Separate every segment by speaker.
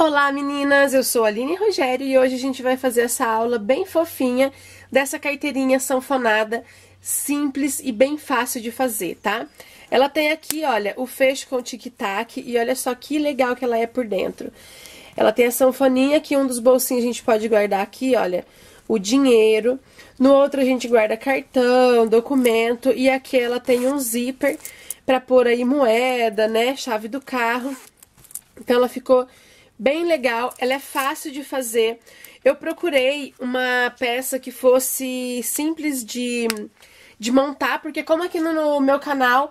Speaker 1: Olá meninas, eu sou a Aline Rogério e hoje a gente vai fazer essa aula bem fofinha dessa carteirinha sanfonada, simples e bem fácil de fazer, tá? Ela tem aqui, olha, o fecho com tic-tac e olha só que legal que ela é por dentro. Ela tem a sanfoninha, que um dos bolsinhos a gente pode guardar aqui, olha, o dinheiro. No outro a gente guarda cartão, documento e aqui ela tem um zíper pra pôr aí moeda, né, chave do carro. Então ela ficou bem legal, ela é fácil de fazer. Eu procurei uma peça que fosse simples de montar, porque como aqui no meu canal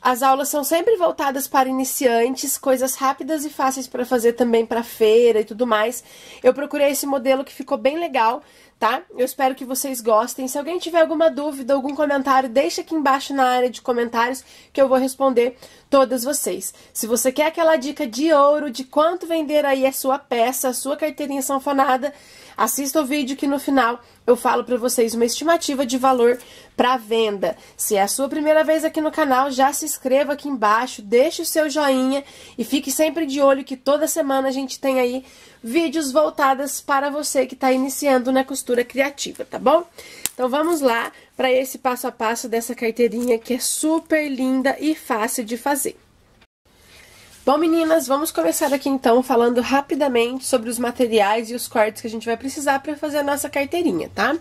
Speaker 1: as aulas são sempre voltadas para iniciantes, coisas rápidas e fáceis para fazer também para feira e tudo mais. Eu procurei esse modelo que ficou bem legal, tá? Eu espero que vocês gostem. Se alguém tiver alguma dúvida, algum comentário, deixa aqui embaixo na área de comentários que eu vou responder todas vocês. Se você quer aquela dica de ouro de quanto vender aí a sua peça, a sua carteirinha sanfonada, assista o vídeo que no final eu falo pra vocês uma estimativa de valor para venda. Se é a sua primeira vez aqui no canal, já se inscreva aqui embaixo, deixe o seu joinha e fique sempre de olho que toda semana a gente tem aí vídeos voltados para você que está iniciando na costura criativa, tá bom? Então vamos lá para esse passo a passo dessa carteirinha que é super linda e fácil de fazer. Bom, meninas, vamos começar aqui então falando rapidamente sobre os materiais e os cortes que a gente vai precisar para fazer a nossa carteirinha, tá?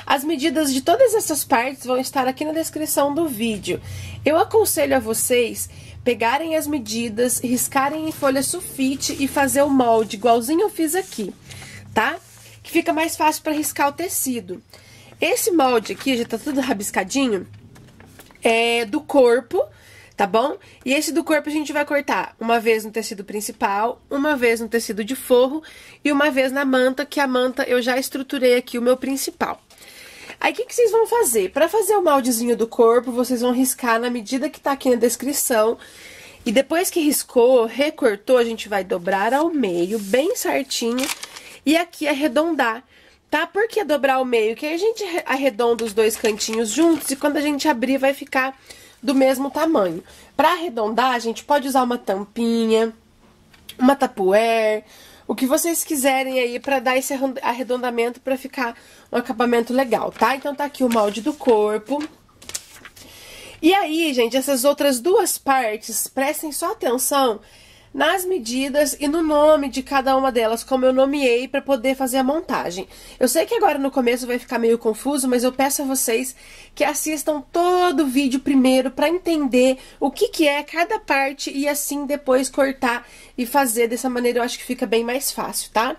Speaker 1: As medidas de todas essas partes vão estar aqui na descrição do vídeo. Eu aconselho a vocês pegarem as medidas, riscarem em folha sulfite e fazer o molde, igualzinho eu fiz aqui, tá? Que fica mais fácil para riscar o tecido. Esse molde aqui, já tá tudo rabiscadinho, é do corpo, tá bom? E esse do corpo a gente vai cortar uma vez no tecido principal, uma vez no tecido de forro e uma vez na manta, que a manta eu já estruturei aqui o meu principal. Aí, o que vocês vão fazer? Para fazer o moldezinho do corpo, vocês vão riscar na medida que tá aqui na descrição. E depois que riscou, recortou, a gente vai dobrar ao meio, bem certinho, e aqui arredondar, tá? Por que dobrar ao meio? Que aí a gente arredonda os dois cantinhos juntos e quando a gente abrir vai ficar do mesmo tamanho. Para arredondar, a gente pode usar uma tampinha, uma tupperware, o que vocês quiserem aí pra dar esse arredondamento pra ficar um acabamento legal, tá? Então tá aqui o molde do corpo. E aí, gente, essas outras duas partes, prestem só atenção nas medidas e no nome de cada uma delas, como eu nomeei pra poder fazer a montagem. Eu sei que agora no começo vai ficar meio confuso, mas eu peço a vocês que assistam todo o vídeo primeiro pra entender o que é cada parte e assim depois cortar e fazer dessa maneira. Eu acho que fica bem mais fácil, tá?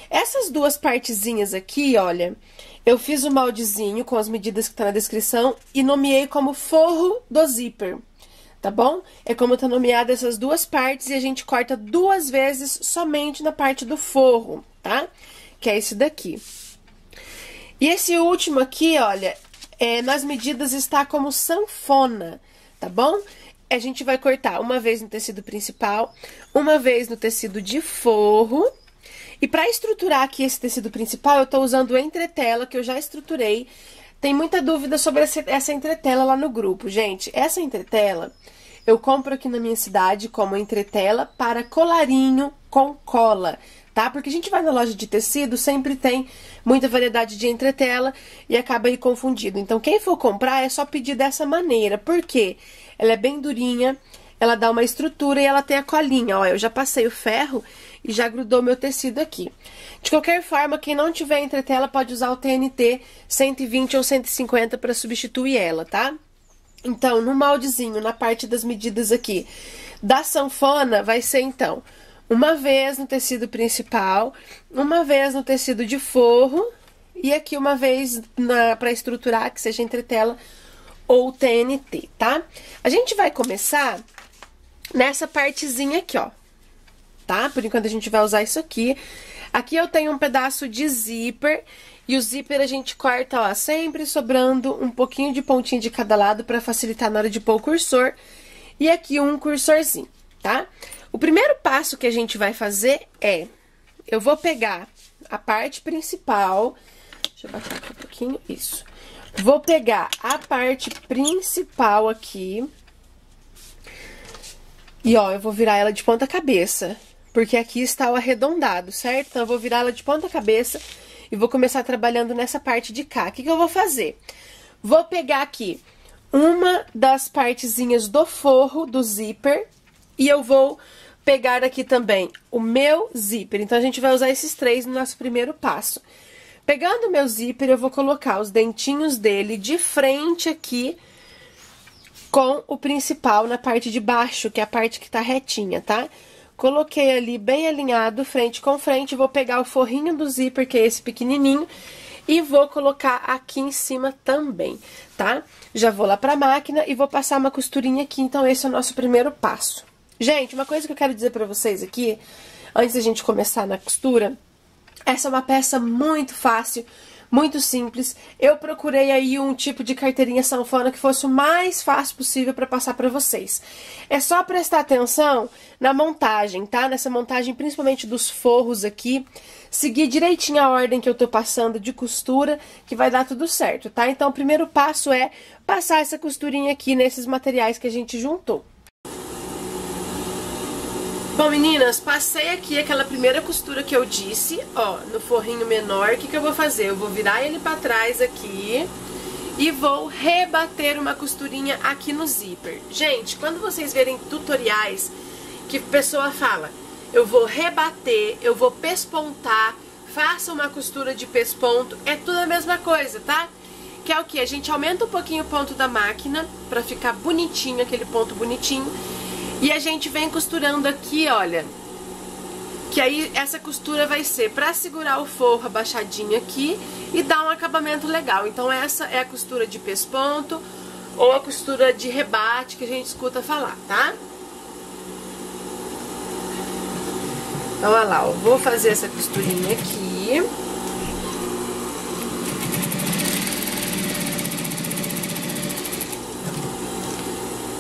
Speaker 1: Essas duas partezinhas aqui, olha, eu fiz o moldezinho com as medidas que tá na descrição e nomeei como forro do zíper. Tá bom? É como tá nomeado essas duas partes e a gente corta duas vezes somente na parte do forro, tá? Que é esse daqui. E esse último aqui, olha, nas medidas está como sanfona, tá bom? A gente vai cortar uma vez no tecido principal, uma vez no tecido de forro. E pra estruturar aqui esse tecido principal, eu tô usando entretela, que eu já estruturei. Tem muita dúvida sobre essa entretela lá no grupo, gente. Essa entretela eu compro aqui na minha cidade como entretela para colarinho com cola, tá? Porque a gente vai na loja de tecido, sempre tem muita variedade de entretela e acaba aí confundido. Então, quem for comprar é só pedir dessa maneira, porque ela é bem durinha, ela dá uma estrutura e ela tem a colinha, ó. Eu já passei o ferro e já grudou meu tecido aqui. De qualquer forma, quem não tiver entretela pode usar o TNT 120 ou 150 para substituir ela, tá? Então, no moldezinho, na parte das medidas aqui da sanfona, vai ser então uma vez no tecido principal, uma vez no tecido de forro e aqui uma vez para estruturar, que seja entretela ou TNT, tá? A gente vai começar nessa partezinha aqui, ó, tá? Por enquanto a gente vai usar isso aqui. Aqui eu tenho um pedaço de zíper e o zíper a gente corta, ó, sempre sobrando um pouquinho de pontinha de cada lado pra facilitar na hora de pôr o cursor. E aqui um cursorzinho, tá? O primeiro passo que a gente vai fazer é, eu vou pegar a parte principal, deixa eu baixar aqui um pouquinho, isso. Vou pegar a parte principal aqui e, ó, eu vou virar ela de ponta cabeça. porque aqui está o arredondado, certo? Então, eu vou virar ela de ponta cabeça e vou começar trabalhando nessa parte de cá. O que eu vou fazer? Vou pegar aqui uma das partezinhas do forro do zíper e eu vou pegar aqui também o meu zíper. Então, a gente vai usar esses três no nosso primeiro passo. Pegando o meu zíper, eu vou colocar os dentinhos dele de frente aqui com o principal na parte de baixo, que é a parte que tá retinha, tá? Coloquei ali bem alinhado, frente com frente, vou pegar o forrinho do zíper, que é esse pequenininho, e vou colocar aqui em cima também, tá? Já vou lá pra máquina e vou passar uma costurinha aqui, então esse é o nosso primeiro passo. Gente, uma coisa que eu quero dizer pra vocês aqui, antes da gente começar na costura, essa é uma peça muito fácil, muito simples. Eu procurei aí um tipo de carteirinha sanfona que fosse o mais fácil possível para passar para vocês. É só prestar atenção na montagem, tá? Nessa montagem, principalmente dos forros aqui. Seguir direitinho a ordem que eu tô passando de costura, que vai dar tudo certo, tá? Então, o primeiro passo é passar essa costurinha aqui nesses materiais que a gente juntou. Bom, meninas, passei aqui aquela primeira costura que eu disse, ó, no forrinho menor. O que eu vou fazer? Eu vou virar ele pra trás aqui e vou rebater uma costurinha aqui no zíper. Gente, quando vocês verem tutoriais que a pessoa fala, eu vou rebater, eu vou pespontar, faça uma costura de pesponto, é tudo a mesma coisa, tá? Que é o que? A gente aumenta um pouquinho o ponto da máquina pra ficar bonitinho, aquele ponto bonitinho. E a gente vem costurando aqui, olha, que aí essa costura vai ser pra segurar o forro abaixadinho aqui e dar um acabamento legal. Então essa é a costura de pesponto ou a costura de rebate que a gente escuta falar, tá? Então, olha lá, ó, vou fazer essa costurinha aqui.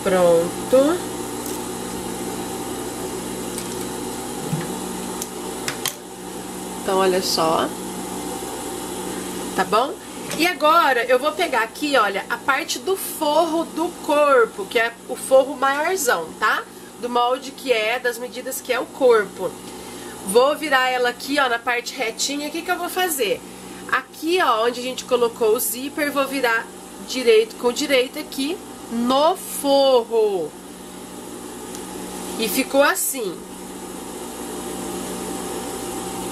Speaker 1: Pronto. Então, olha só, tá bom? E agora, eu vou pegar aqui, olha, a parte do forro do corpo, que é o forro maiorzão, tá? Do molde que é, das medidas que é o corpo. Vou virar ela aqui, ó, na parte retinha. O que eu vou fazer? Aqui, ó, onde a gente colocou o zíper, vou virar direito com direito aqui no forro. E ficou assim.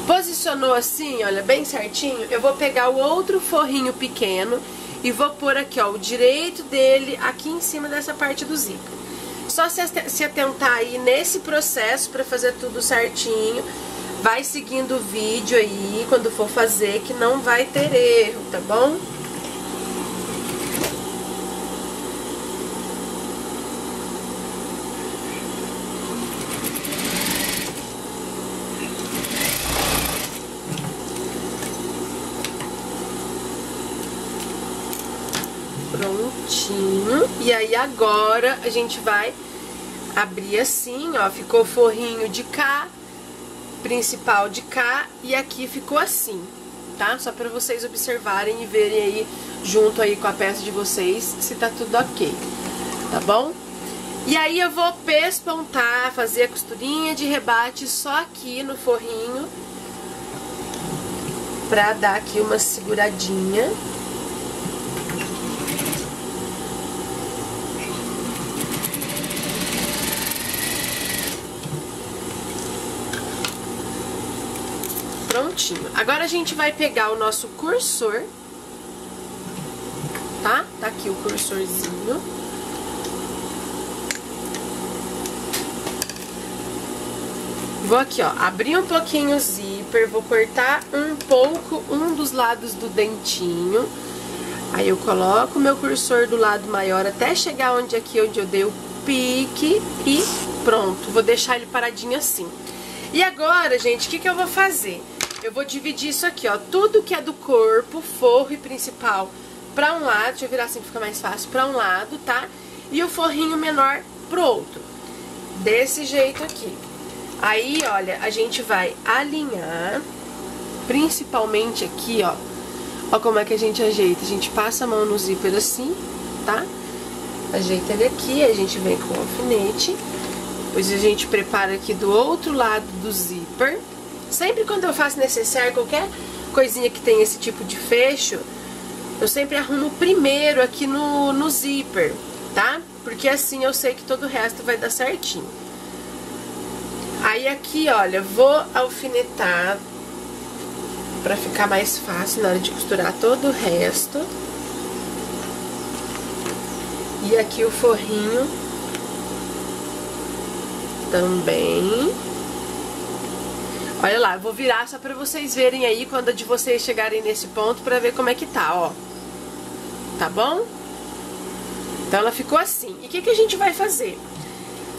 Speaker 1: Posicionou assim, olha, bem certinho, eu vou pegar o outro forrinho pequeno e vou pôr aqui, ó, o direito dele aqui em cima dessa parte do zíper. Só se atentar aí nesse processo pra fazer tudo certinho. Vai seguindo o vídeo aí quando for fazer, que não vai ter erro, tá bom? Prontinho. E aí agora a gente vai abrir assim, ó, ficou o forrinho de cá, principal de cá, e aqui ficou assim, tá? Só pra vocês observarem e verem aí, junto aí com a peça de vocês, se tá tudo ok, tá bom? E aí eu vou pespontar, fazer a costurinha de rebate só aqui no forrinho, pra dar aqui uma seguradinha. Prontinho. Agora a gente vai pegar o nosso cursor, tá? Tá aqui o cursorzinho. Vou aqui, ó, abrir um pouquinho o zíper, vou cortar um pouco um dos lados do dentinho. Aí eu coloco o meu cursor do lado maior até chegar onde aqui, onde eu dei o pique e pronto. Vou deixar ele paradinho assim. E agora, gente, o que eu vou fazer? Eu vou dividir isso aqui, ó, tudo que é do corpo, forro e principal pra um lado, deixa eu virar assim que fica mais fácil, pra um lado, tá? E o forrinho menor pro outro, desse jeito aqui. Aí, olha, a gente vai alinhar, principalmente aqui, ó, ó como é que a gente ajeita. A gente passa a mão no zíper assim, tá? Ajeita ele aqui, a gente vem com o alfinete Depois a gente prepara aqui do outro lado do zíper. Sempre quando eu faço necessaire, qualquer coisinha que tem esse tipo de fecho, eu sempre arrumo primeiro aqui no zíper, tá? Porque assim eu sei que todo o resto vai dar certinho. Aí aqui, olha, vou alfinetar pra ficar mais fácil na hora de costurar todo o resto. E aqui o forrinho também. Olha lá, eu vou virar só pra vocês verem aí quando de vocês chegarem nesse ponto pra ver como é que tá, ó. Tá bom? Então ela ficou assim. E o que a gente vai fazer?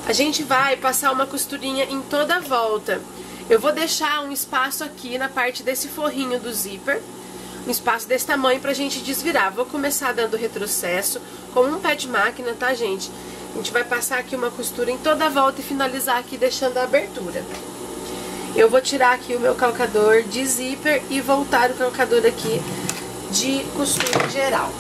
Speaker 1: A gente vai passar uma costurinha em toda a volta. Eu vou deixar um espaço aqui na parte desse forrinho do zíper, um espaço desse tamanho pra gente desvirar. Vou começar dando retrocesso com um pé de máquina, tá, gente? A gente vai passar aqui uma costura em toda a volta e finalizar aqui deixando a abertura. Eu vou tirar aqui o meu calcador de zíper e voltar o calcador aqui de costura geral.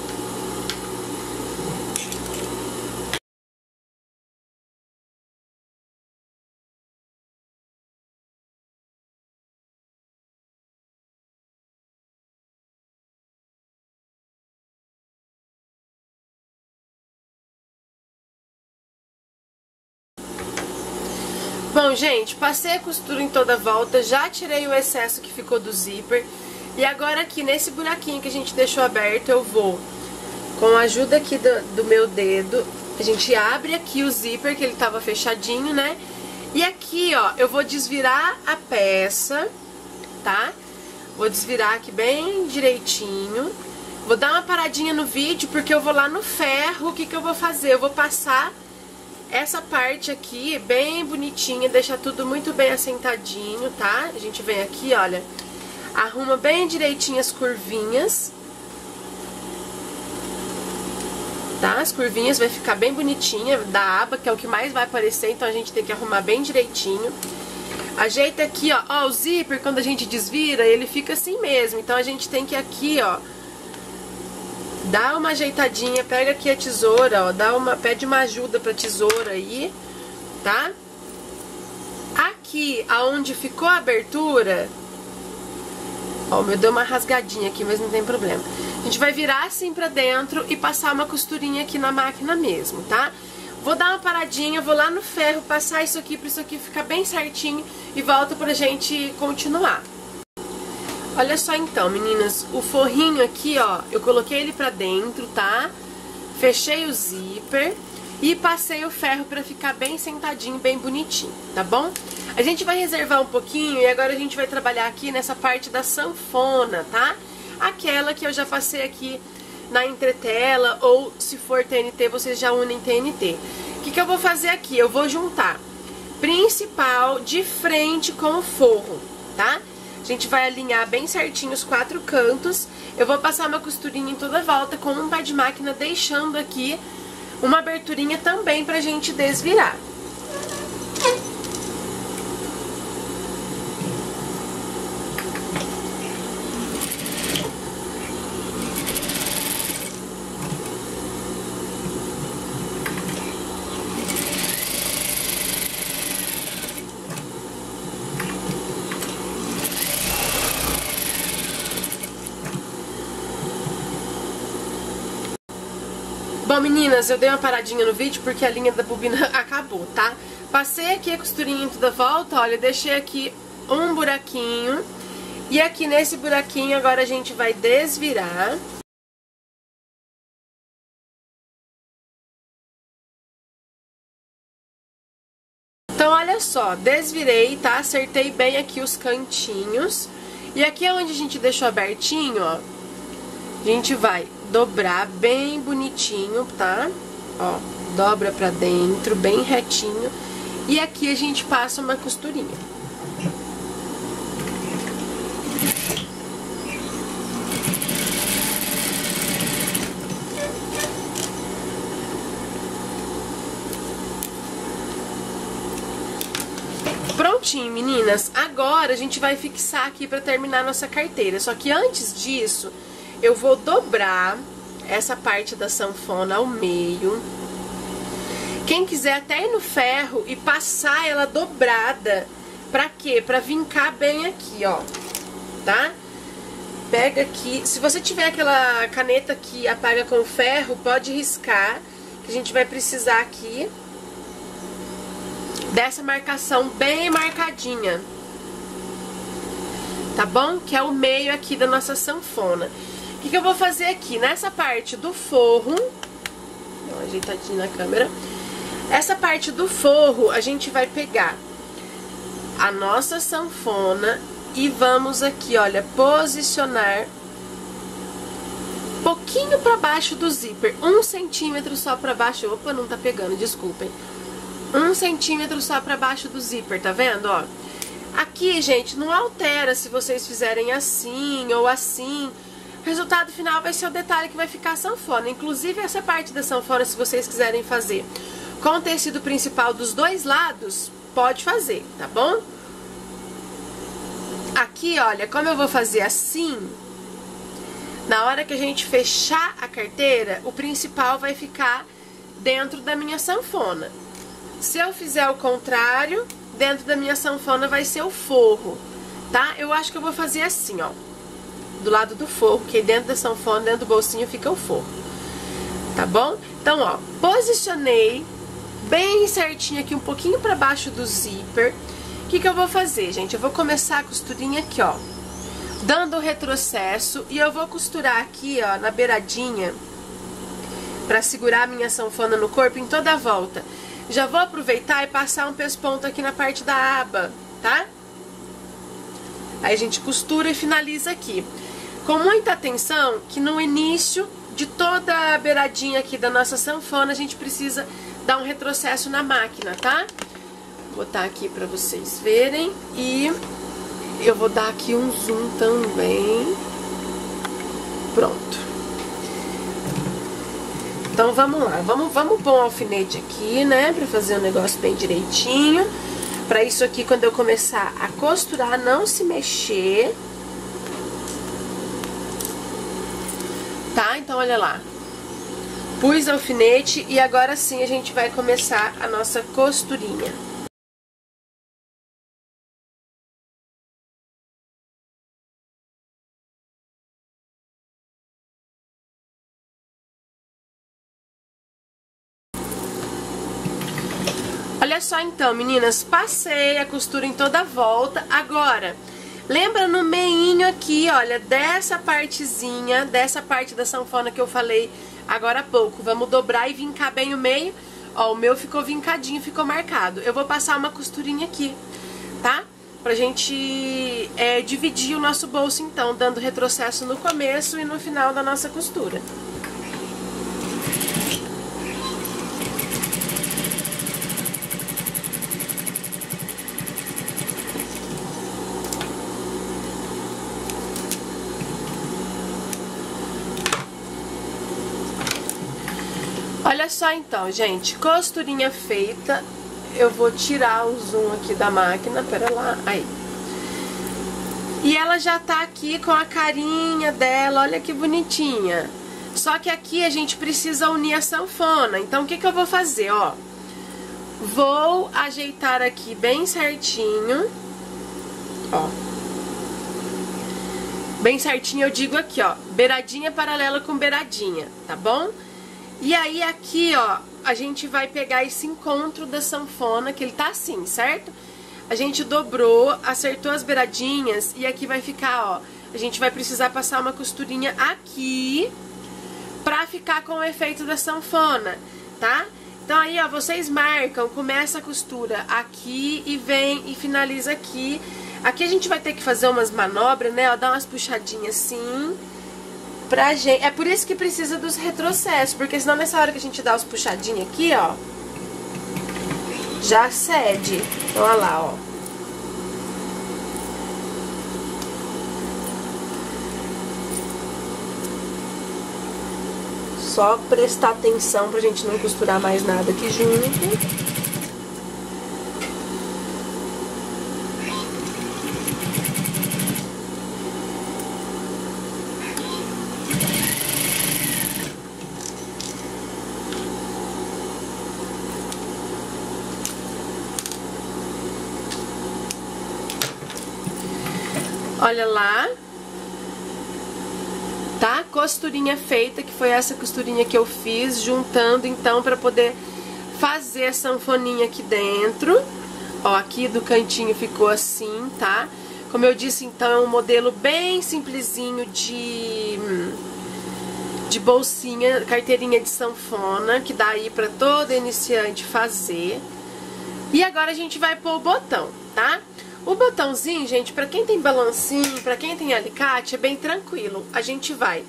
Speaker 1: Bom, gente, passei a costura em toda a volta, já tirei o excesso que ficou do zíper. E agora aqui, nesse buraquinho que a gente deixou aberto, eu vou, com a ajuda aqui do meu dedo, a gente abre aqui o zíper, que ele tava fechadinho, né? E aqui, ó, eu vou desvirar a peça, tá? Vou desvirar aqui bem direitinho. Vou dar uma paradinha no vídeo, porque eu vou lá no ferro, o que eu vou fazer? Eu vou passar essa parte aqui bem bonitinha, deixar tudo muito bem assentadinho, tá? A gente vem aqui, olha, arruma bem direitinho as curvinhas, tá? As curvinhas vai ficar bem bonitinha da aba, que é o que mais vai aparecer, então a gente tem que arrumar bem direitinho. Ajeita aqui, ó, o zíper, quando a gente desvira, ele fica assim mesmo, então a gente tem que aqui, ó, dá uma ajeitadinha, pega aqui a tesoura, ó, pede uma ajuda pra tesoura aí, tá? Aqui, aonde ficou a abertura, ó, meu deu uma rasgadinha aqui, mas não tem problema. A gente vai virar assim pra dentro e passar uma costurinha aqui na máquina mesmo, tá? Vou dar uma paradinha, vou lá no ferro, passar isso aqui pra isso aqui ficar bem certinho e volto pra gente continuar. Olha só então, meninas, o forrinho aqui, ó, eu coloquei ele pra dentro, tá? Fechei o zíper e passei o ferro pra ficar bem sentadinho, bem bonitinho, tá bom? A gente vai reservar um pouquinho e agora a gente vai trabalhar aqui nessa parte da sanfona, tá? Aquela que eu já passei aqui na entretela, ou se for TNT, vocês já unem TNT. O que eu vou fazer aqui? Eu vou juntar principal de frente com o forro, tá? A gente vai alinhar bem certinho os 4 cantos. Eu vou passar uma costurinha em toda a volta com um pé de máquina, deixando aqui uma aberturinha também pra gente desvirar. Bom, meninas, eu dei uma paradinha no vídeo porque a linha da bobina acabou, tá? Passei aqui a costurinha em toda a volta, olha, deixei aqui um buraquinho. E aqui nesse buraquinho agora a gente vai desvirar. Então, olha só, desvirei, tá? Acertei bem aqui os cantinhos. E aqui onde a gente deixou abertinho, ó, a gente vai dobrar bem bonitinho, tá? Ó, dobra pra dentro, bem retinho. E aqui a gente passa uma costurinha. Prontinho, meninas. Agora a gente vai fixar aqui pra terminar nossa carteira. Só que antes disso, eu vou dobrar essa parte da sanfona ao meio. O Quem quiser até ir no ferro e passar ela dobrada. Pra quê? Pra vincar bem aqui, ó. Tá? Pega aqui. Se você tiver aquela caneta que apaga com ferro, pode riscar. Que a gente vai precisar aqui dessa marcação bem marcadinha. Tá bom? Que é o meio aqui da nossa sanfona. O que eu vou fazer aqui? Nessa parte do forro, dá uma ajeitadinha na câmera. Essa parte do forro, a gente vai pegar a nossa sanfona e vamos aqui, olha, posicionar pouquinho pra baixo do zíper. 1 centímetro só pra baixo. Opa, não tá pegando, desculpem. 1 centímetro só pra baixo do zíper, tá vendo, ó? Aqui, gente, não altera se vocês fizerem assim ou assim. O resultado final vai ser o detalhe que vai ficar a sanfona. Inclusive, essa parte da sanfona, se vocês quiserem fazer com o tecido principal dos dois lados, pode fazer, tá bom? Aqui, olha, como eu vou fazer assim, na hora que a gente fechar a carteira, o principal vai ficar dentro da minha sanfona. Se eu fizer o contrário, dentro da minha sanfona vai ser o forro, tá? Eu acho que eu vou fazer assim, ó, do lado do forro, que dentro da sanfona, dentro do bolsinho, fica o forro, tá bom? Então, ó, posicionei bem certinho aqui, um pouquinho pra baixo do zíper. O que eu vou fazer, gente? Eu vou começar a costurinha aqui, ó, dando o retrocesso, e eu vou costurar aqui, ó, na beiradinha, pra segurar a minha sanfona no corpo em toda a volta. Já vou aproveitar e passar um pesponto aqui na parte da aba, tá? Aí a gente costura e finaliza aqui. Com muita atenção que no início de toda a beiradinha aqui da nossa sanfona, a gente precisa dar um retrocesso na máquina, tá? Vou botar aqui pra vocês verem. E eu vou dar aqui um zoom também. Pronto. Então vamos lá, vamos pôr um alfinete aqui, né, pra fazer o negócio bem direitinho. Pra isso aqui, quando eu começar a costurar, não se mexer. Tá? Então olha lá. Pus alfinete e agora sim a gente vai começar a nossa costurinha. Olha só então, meninas, passei a costura em toda a volta. Agora, lembra no meinho aqui, olha, dessa partezinha, dessa parte da sanfona que eu falei agora há pouco. Vamos dobrar e vincar bem o meio. Ó, o meu ficou vincadinho, ficou marcado. Eu vou passar uma costurinha aqui, tá? Pra gente dividir o nosso bolso, então, dando retrocesso no começo e no final da nossa costura. Olha só então, gente, costurinha feita. Eu vou tirar o zoom aqui da máquina, pera lá, aí. E ela já tá aqui com a carinha dela, olha que bonitinha. Só que aqui a gente precisa unir a sanfona, então o que eu vou fazer, ó? Vou ajeitar aqui bem certinho, ó. Bem certinho eu digo aqui, ó, beiradinha paralela com beiradinha, tá bom? E aí aqui, ó, a gente vai pegar esse encontro da sanfona, que ele tá assim, certo? A gente dobrou, acertou as beiradinhas e aqui vai ficar, ó, a gente vai precisar passar uma costurinha aqui pra ficar com o efeito da sanfona, tá? Então aí, ó, vocês marcam, começa a costura aqui e vem e finaliza aqui. Aqui a gente vai ter que fazer umas manobras, né, ó, dar umas puxadinhas assim. Pra gente, é por isso que precisa dos retrocessos, porque senão nessa hora que a gente dá os puxadinhos aqui, ó, já cede. Então, olha lá, ó. Só prestar atenção pra gente não costurar mais nada aqui junto. Olha lá. Tá? Costurinha feita, que foi essa costurinha que eu fiz, juntando então pra poder fazer a sanfoninha aqui dentro. Ó, aqui do cantinho ficou assim, tá? Como eu disse, então, é um modelo bem simplesinho de bolsinha, carteirinha de sanfona, que dá aí pra todo iniciante fazer. E agora a gente vai pôr o botão, tá? O botãozinho, gente, pra quem tem balancinho, pra quem tem alicate, é bem tranquilo. A gente vai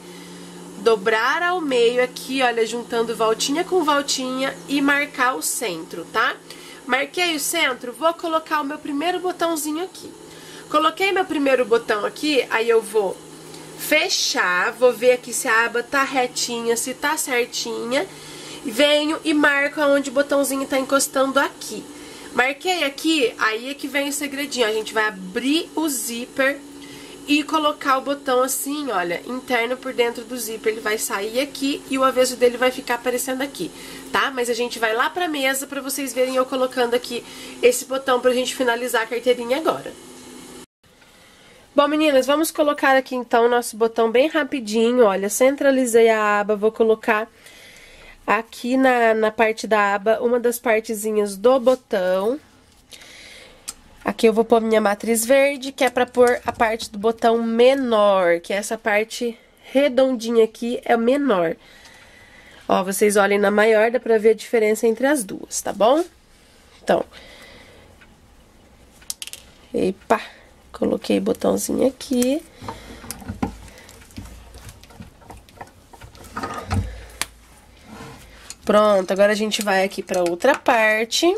Speaker 1: dobrar ao meio aqui, olha, juntando voltinha com voltinha e marcar o centro, tá? Marquei o centro, vou colocar o meu primeiro botãozinho aqui. Coloquei meu primeiro botão aqui, aí eu vou fechar, vou ver aqui se a aba tá retinha, se tá certinha. Venho e marco onde o botãozinho tá encostando aqui. Marquei aqui, aí é que vem o segredinho. A gente vai abrir o zíper e colocar o botão assim, olha, interno por dentro do zíper. Ele vai sair aqui e o avesso dele vai ficar aparecendo aqui, tá? Mas a gente vai lá pra mesa pra vocês verem eu colocando aqui esse botão pra gente finalizar a carteirinha agora. Bom, meninas, vamos colocar aqui então o nosso botão bem rapidinho. Olha, centralizei a aba, vou colocar aqui na parte da aba, uma das partezinhas do botão. Aqui eu vou pôr minha matriz verde, que é pra pôr a parte do botão menor, que é essa parte redondinha aqui, é o menor. Ó, vocês olhem na maior, dá pra ver a diferença entre as duas, tá bom? Então, epa, coloquei o botãozinho aqui. Pronto, agora a gente vai aqui pra outra parte.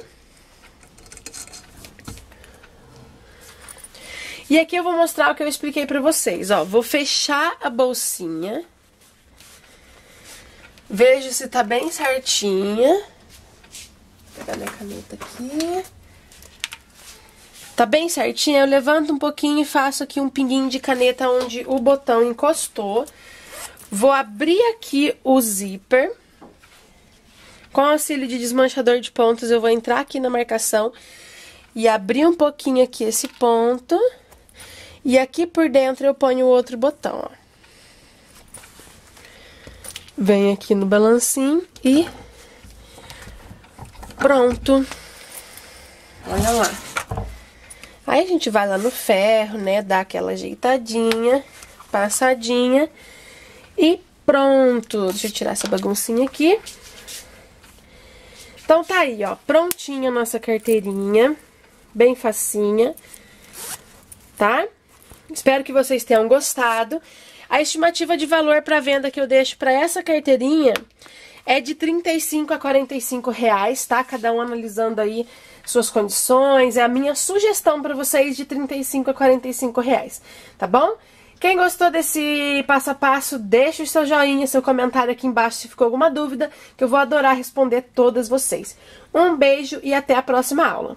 Speaker 1: E aqui eu vou mostrar o que eu expliquei pra vocês, ó. Vou fechar a bolsinha. Vejo se tá bem certinha. Vou pegar minha caneta aqui. Tá bem certinha, eu levanto um pouquinho e faço aqui um pinguinho de caneta onde o botão encostou. Vou abrir aqui o zíper. Com auxílio de desmanchador de pontos, eu vou entrar aqui na marcação e abrir um pouquinho aqui esse ponto. E aqui por dentro eu ponho o outro botão, ó. Venho aqui no balancinho e pronto. Olha lá. Aí a gente vai lá no ferro, né, dá aquela ajeitadinha, passadinha e pronto. Deixa eu tirar essa baguncinha aqui. Então tá aí, ó, prontinha a nossa carteirinha, bem facinha, tá? Espero que vocês tenham gostado. A estimativa de valor para venda que eu deixo para essa carteirinha é de R$35 a R$45, tá? Cada um analisando aí suas condições. É a minha sugestão para vocês de R$35 a R$45, tá bom? Quem gostou desse passo a passo, deixa o seu joinha, seu comentário aqui embaixo se ficou alguma dúvida, que eu vou adorar responder todas vocês. Um beijo e até a próxima aula.